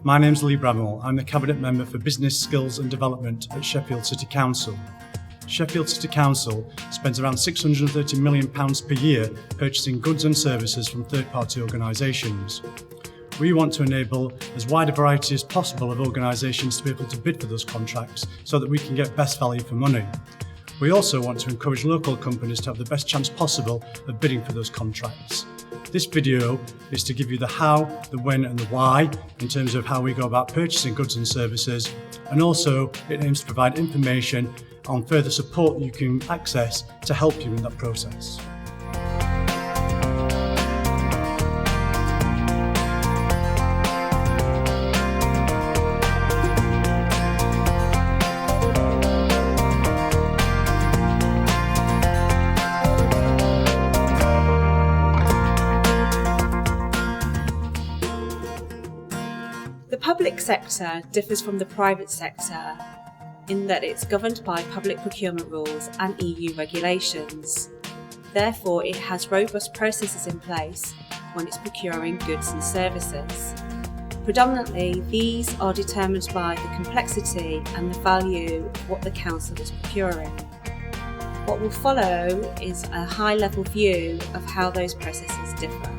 My name's Lee Bramwell. I'm the Cabinet Member for Business, Skills and Development at Sheffield City Council. Sheffield City Council spends around £630 million per year purchasing goods and services from third-party organisations. We want to enable as wide a variety as possible of organisations to be able to bid for those contracts so that we can get best value for money. We also want to encourage local companies to have the best chance possible of bidding for those contracts. This video is to give you the how, the when and the why in terms of how we go about purchasing goods and services, and also it aims to provide information on further support you can access to help you in that process. The public sector differs from the private sector in that it's governed by public procurement rules and EU regulations. Therefore, it has robust processes in place when it's procuring goods and services. Predominantly, these are determined by the complexity and the value of what the council is procuring. What will follow is a high-level view of how those processes differ.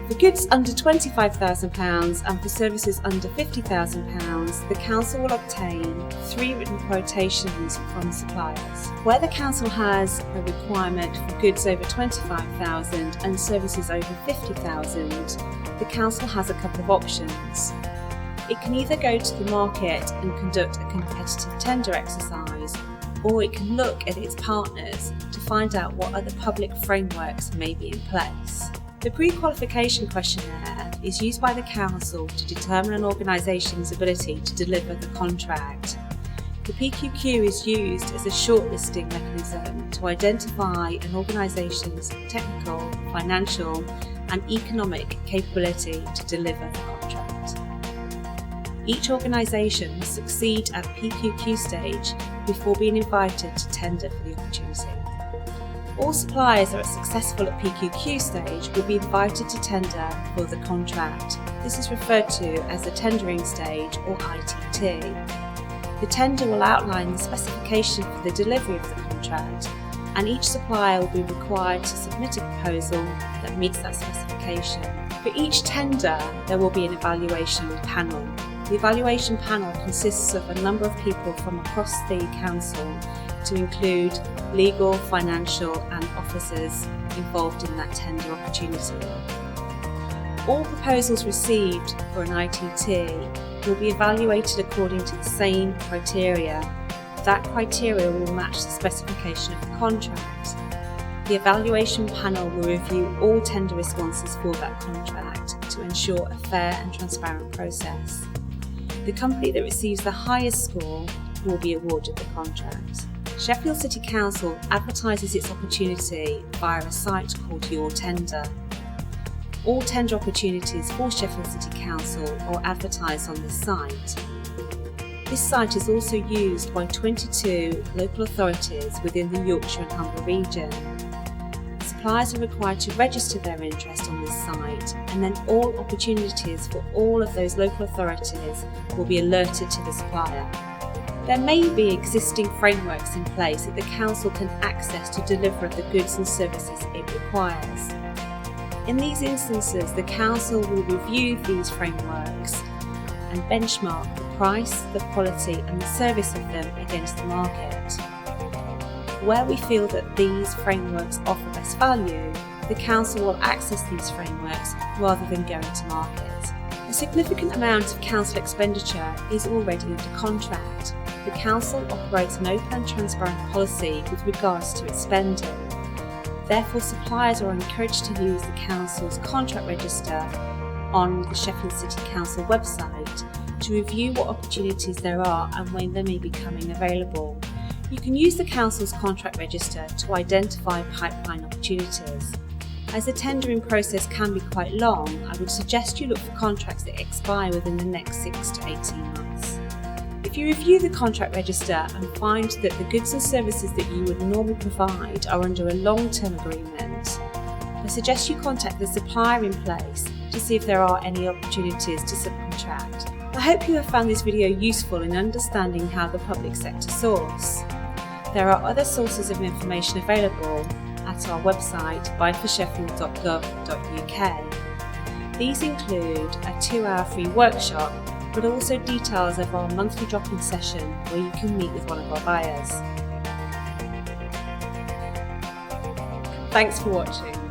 For goods under £25,000 and for services under £50,000, the Council will obtain 3 written quotations from suppliers. Where the Council has a requirement for goods over £25,000 and services over £50,000, the Council has a couple of options. It can either go to the market and conduct a competitive tender exercise, or it can look at its partners to find out what other public frameworks may be in place. The pre-qualification questionnaire is used by the Council to determine an organisation's ability to deliver the contract. The PQQ is used as a shortlisting mechanism to identify an organisation's technical, financial and economic capability to deliver the contract. Each organisation must succeed at PQQ stage before being invited to tender for the opportunity. All suppliers that are successful at PQQ stage will be invited to tender for the contract. This is referred to as the tendering stage or ITT. The tender will outline the specification for the delivery of the contract, and each supplier will be required to submit a proposal that meets that specification. For each tender, there will be an evaluation panel. The evaluation panel consists of a number of people from across the council to include legal, financial and officers involved in that tender opportunity. All proposals received for an ITT will be evaluated according to the same criteria. That criteria will match the specification of the contract. The evaluation panel will review all tender responses for that contract to ensure a fair and transparent process. The company that receives the highest score will be awarded the contract. Sheffield City Council advertises its opportunity via a site called Your Tender. All tender opportunities for Sheffield City Council are advertised on this site. This site is also used by 22 local authorities within the Yorkshire and Humber region. Suppliers are required to register their interest on this site, and then all opportunities for all of those local authorities will be alerted to the supplier. There may be existing frameworks in place that the Council can access to deliver the goods and services it requires. In these instances, the Council will review these frameworks and benchmark the price, the quality and the service of them against the market. Where we feel that these frameworks offer best value, the Council will access these frameworks rather than going to market. A significant amount of Council expenditure is already under contract. The Council operates an open and transparent policy with regards to its spending. Therefore, suppliers are encouraged to use the Council's contract register on the Sheffield City Council website to review what opportunities there are and when they may be coming available. You can use the Council's contract register to identify pipeline opportunities. As the tendering process can be quite long, I would suggest you look for contracts that expire within the next 6 to 18 months. If you review the contract register and find that the goods and services that you would normally provide are under a long-term agreement, I suggest you contact the supplier in place to see if there are any opportunities to subcontract. I hope you have found this video useful in understanding how the public sector source. There are other sources of information available at our website buyforsheffield.gov.uk. These include a 2-hour free workshop, but also details of our monthly drop-in session where you can meet with one of our buyers. Thanks for watching.